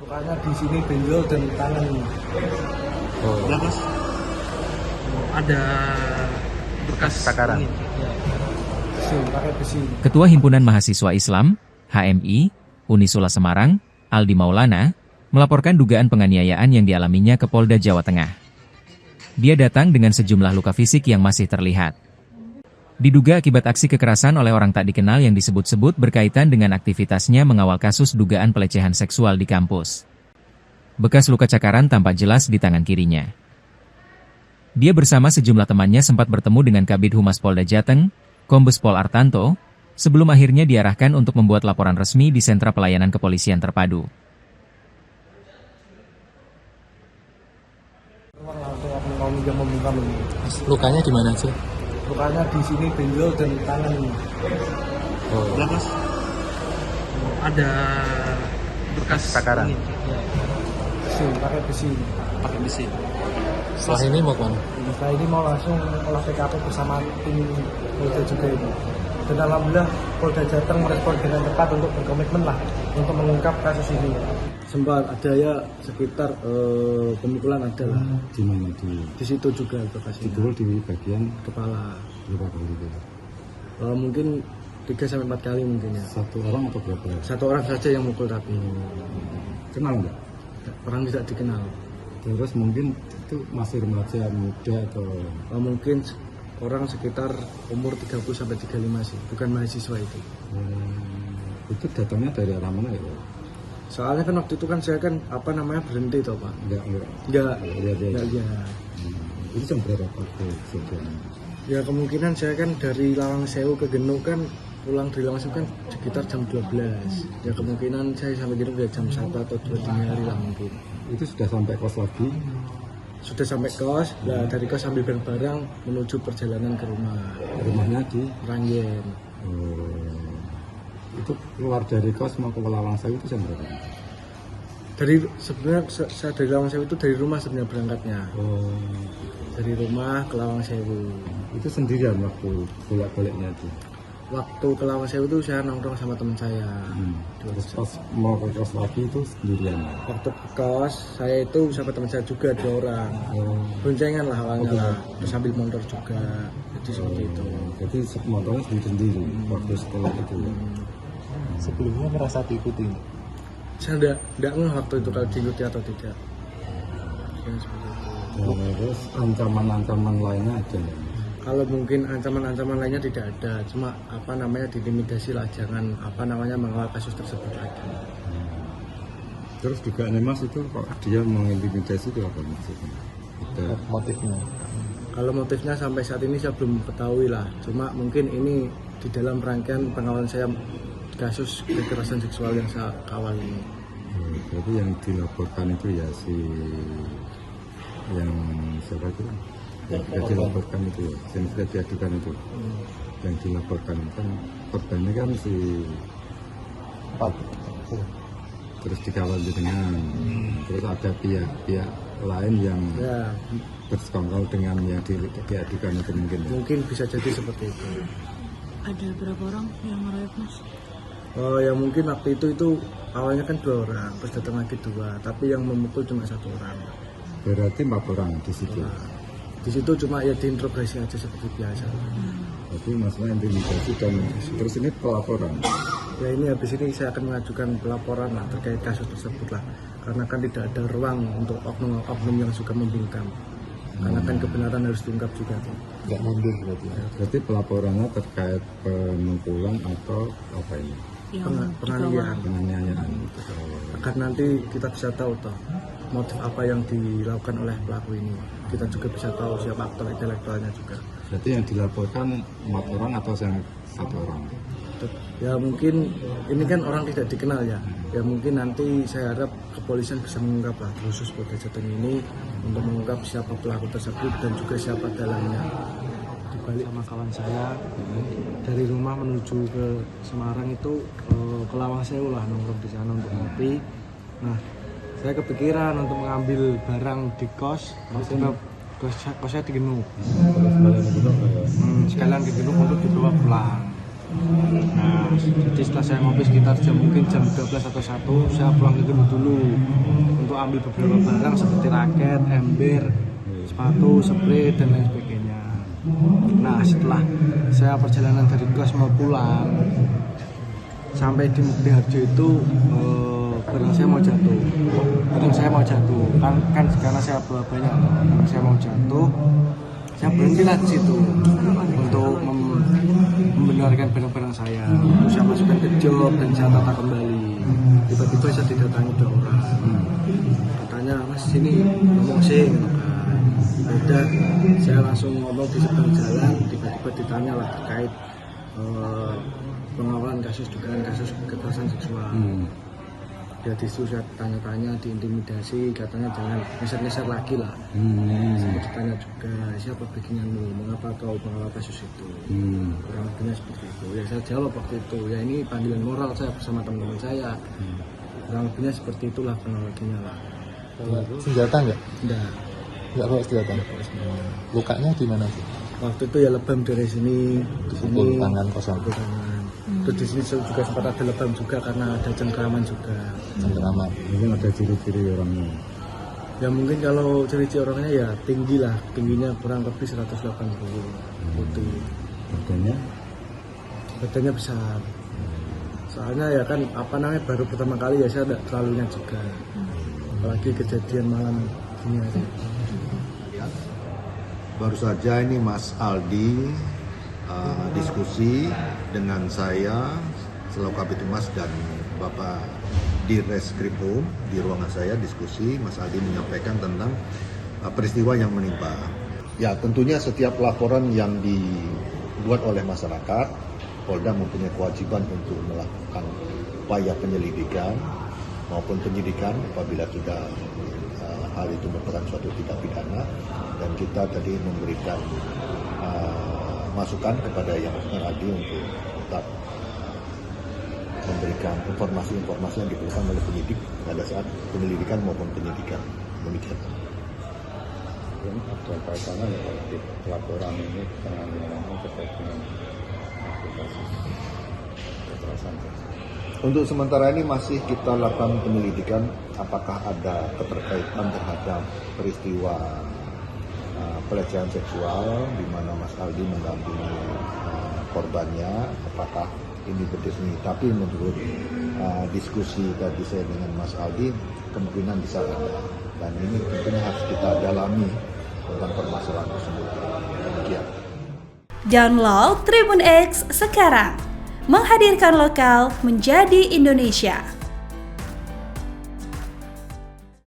Lukanya di sini benjol dan tangan. Oh. Nah, Mas, ada bekas Takaran. ini. Besi, pakai besi. Ketua Himpunan Mahasiswa Islam, HMI, Unisula Semarang, Aldi Maulana, melaporkan dugaan penganiayaan yang dialaminya ke Polda Jawa Tengah. Dia datang dengan sejumlah luka fisik yang masih terlihat. Diduga akibat aksi kekerasan oleh orang tak dikenal yang disebut-sebut berkaitan dengan aktivitasnya mengawal kasus dugaan pelecehan seksual di kampus. Bekas luka cakaran tampak jelas di tangan kirinya. Dia bersama sejumlah temannya sempat bertemu dengan Kabid Humas Polda Jateng, Kombes Pol Artanto, sebelum akhirnya diarahkan untuk membuat laporan resmi di Sentra Pelayanan Kepolisian Terpadu. Lukanya di mana sih? Lukanya di sini benjol dan tangan. Oh. Nah, Mas, ada bekas Takaran. ini. Besi, pakai besi. Pakai besi. Setelah ini mau kemana? Setelah ini mau langsung olah TKP bersama tim Polda juga ini. Dan alhamdulillah Polda Jateng merespon dengan cepat untuk berkomitmen lah untuk mengungkap kasus ini. Sempat ada ya sekitar pemukulan ada lah. Di mana Di situ juga lokasinya. dipukul di bagian Kepala. berapa kali itu? Mungkin 3-4 kali mungkin ya. Satu orang atau berapa? Satu orang saja yang mukul tapi Kenal nggak? orang tidak dikenal. Terus mungkin itu masih remaja muda atau Mungkin orang sekitar umur 30-35 sih, bukan mahasiswa itu. itu datangnya dari arah mana ya? Soalnya kan waktu itu kan saya kan berhenti toh Pak. Enggak. Enggak Lihat ya. lihat. Itu jam berapa waktu kejadian? Ya kemungkinan saya kan dari Lawang Sewu ke Genuk kan pulang dari Lawang Sewu kan sekitar jam 12. Ya kemungkinan saya sampai Genuk ya jam 1 atau 2 dini hari lah mungkin. Itu sudah sampai kos lagi. Sudah sampai kos, nah dari kos sambil bareng-bareng menuju perjalanan ke rumah. Rumahnya di Ranggen. itu keluar dari kos mau ke Lawang Sewu itu jam berapa? Dari sebenarnya saya dari Lawang Sewu itu dari rumah sebenarnya berangkatnya. Dari rumah ke Lawang Sewu. Itu sendirian waktu bolak-baliknya itu. Waktu ke Lawang Sewu itu saya nongkrong sama teman saya. Terus pas mau ke kos lagi itu sendirian. Waktu ke kos saya itu sama teman saya juga 2 orang. Boncengan lah awalnya lah. Terus sambil motor juga. Jadi seperti itu. Jadi motornya sendiri waktu setelah itu. Sebelumnya merasa diikuti. Saya enggak ngeh waktu itu kalau diikuti atau tidak. Ya, seperti itu. Terus ancaman-ancaman lainnya ada. Kalau mungkin ancaman-ancaman lainnya tidak ada, cuma diintimidasi lah, jangan mengawal kasus tersebut lagi. Terus dugaannya Mas itu kok dia mengintimidasi itu apa maksudnya? Ada Motifnya. Kalau motifnya sampai saat ini saya belum ketahui lah, cuma mungkin ini di dalam rangkaian pengawalan saya kasus kekerasan seksual yang saya kawal ini. berarti yang dilaporkan itu ya yang siapa itu? Yang sudah dilaporkan itu ya, yang sudah diadukan itu. Yang dilaporkan kan korbannya kan si 4. terus dikawal dengan terus ada pihak lain yang Ya, bersekongkol dengan yang diadukan itu mungkin ya. mungkin bisa jadi seperti itu. Ada berapa orang yang merayap Mas? Yang mungkin waktu itu awalnya kan 2 orang, terus datang lagi 2, tapi yang memukul cuma 1 orang. Berarti 4 orang di situ. Di situ cuma ya diinterogasi aja seperti biasa. Tapi masalah intimidasi dan terus ini pelaporan. Ya ini habis ini saya akan mengajukan pelaporan lah terkait kasus tersebut lah, karena kan tidak ada ruang untuk oknum-oknum yang suka membungkam. Karena kan kebenaran harus diungkap juga tuh. Nggak mundur berarti. Berarti pelaporannya terkait pemukulan atau apa ini? Penganiayaan. Penganiayaan. Agar nanti kita bisa tahu toh motif apa yang dilakukan oleh pelaku ini. Kita juga bisa tahu siapa aktor intelektualnya juga. Berarti yang dilaporkan 4 orang atau yang 1 orang? Ya mungkin ini kan orang tidak dikenal ya. Ya mungkin nanti saya harap kepolisian bisa mengungkap lah, khusus Polda Jateng ini untuk mengungkap siapa pelaku tersebut dan juga siapa dalangnya. Dibalik sama kawan saya dari rumah menuju ke Semarang itu ke Lawang Sewu lah, nongkrong di sana untuk ngopi. Nah, saya kepikiran untuk mengambil barang di kos, maksudnya kosnya di Genuk. Sekalian di Genuk untuk dibawa pulang. Nah, jadi setelah saya ngopi sekitar mungkin jam 12 atau 1, saya pulang ke gedung dulu untuk ambil beberapa barang seperti raket, ember, sepatu, spray, dan lain sebagainya. Nah, setelah saya perjalanan dari kelas mau pulang, sampai di Mukti Harjo itu barang saya mau jatuh. Kan karena saya bawa banyak, barang saya mau jatuh. Saya berhentilah di situ untuk membenarkan barang-barang saya. Terus saya masukkan ke jok dan saya tata kembali. Tiba-tiba saya didatangi dua orang. Katanya, Mas sini ngomong sih. Ada, saya langsung ngomong di seberang jalan. Tiba-tiba ditanya lah terkait pengawalan kasus dugaan kasus kekerasan seksual. Dia disitu saya tanya-tanya, diintimidasi, katanya jangan ngeser-ngeser lagi lah. Saya ditanya juga, siapa bikinanmu, mengapa kau mengawal kasus itu. Kurang lebihnya seperti itu. Ya saya jawab waktu itu, ya ini panggilan moral saya bersama teman-teman saya. Kurang lebihnya seperti itulah kronologinya lah. Senjata nggak? Enggak. Nggak bawa senjata. Lukanya di mana sih? Waktu itu ya lebam dari sini, di sini Tangan kosong. di tangan. Terus di sini juga sempat ada lebam juga karena ada cengkraman juga. Cengkraman. Mungkin ada ciri-ciri orangnya. Ya mungkin kalau ciri-ciri orangnya ya tinggi lah, tingginya kurang lebih 180 putih. Badannya besar. Soalnya ya kan baru pertama kali ya saya tidak terlalunya juga. Apalagi kejadian malam ini aja. Baru saja ini Mas Aldi diskusi dengan saya selaku Kabitumas dan Bapak Direskrimum di ruangan saya diskusi. Mas Aldi menyampaikan tentang peristiwa yang menimpa. Ya tentunya setiap laporan yang dibuat oleh masyarakat, Polda mempunyai kewajiban untuk melakukan upaya penyelidikan maupun penyidikan apabila sudah hal itu merupakan suatu tindak pidana, dan kita tadi memberikan masukan kepada yang bersangkutan untuk tetap memberikan informasi-informasi yang diperlukan oleh penyidik pada saat penyelidikan maupun penyidikan. Demikian. Ada kaitannya ya laporan ini penganiayaan terkait dengan kasus kekerasan seksual. Untuk sementara ini masih kita lakukan penyelidikan apakah ada keterkaitan terhadap peristiwa pelecehan seksual di mana Mas Aldi mendampingi korbannya, apakah ini berdiskusi. Tapi menurut diskusi tadi saya dengan Mas Aldi, kemungkinan bisa ada, dan ini tentunya harus kita dalami tentang permasalahan tersebut. Demikian. Download Tribun X sekarang, menghadirkan lokal menjadi Indonesia.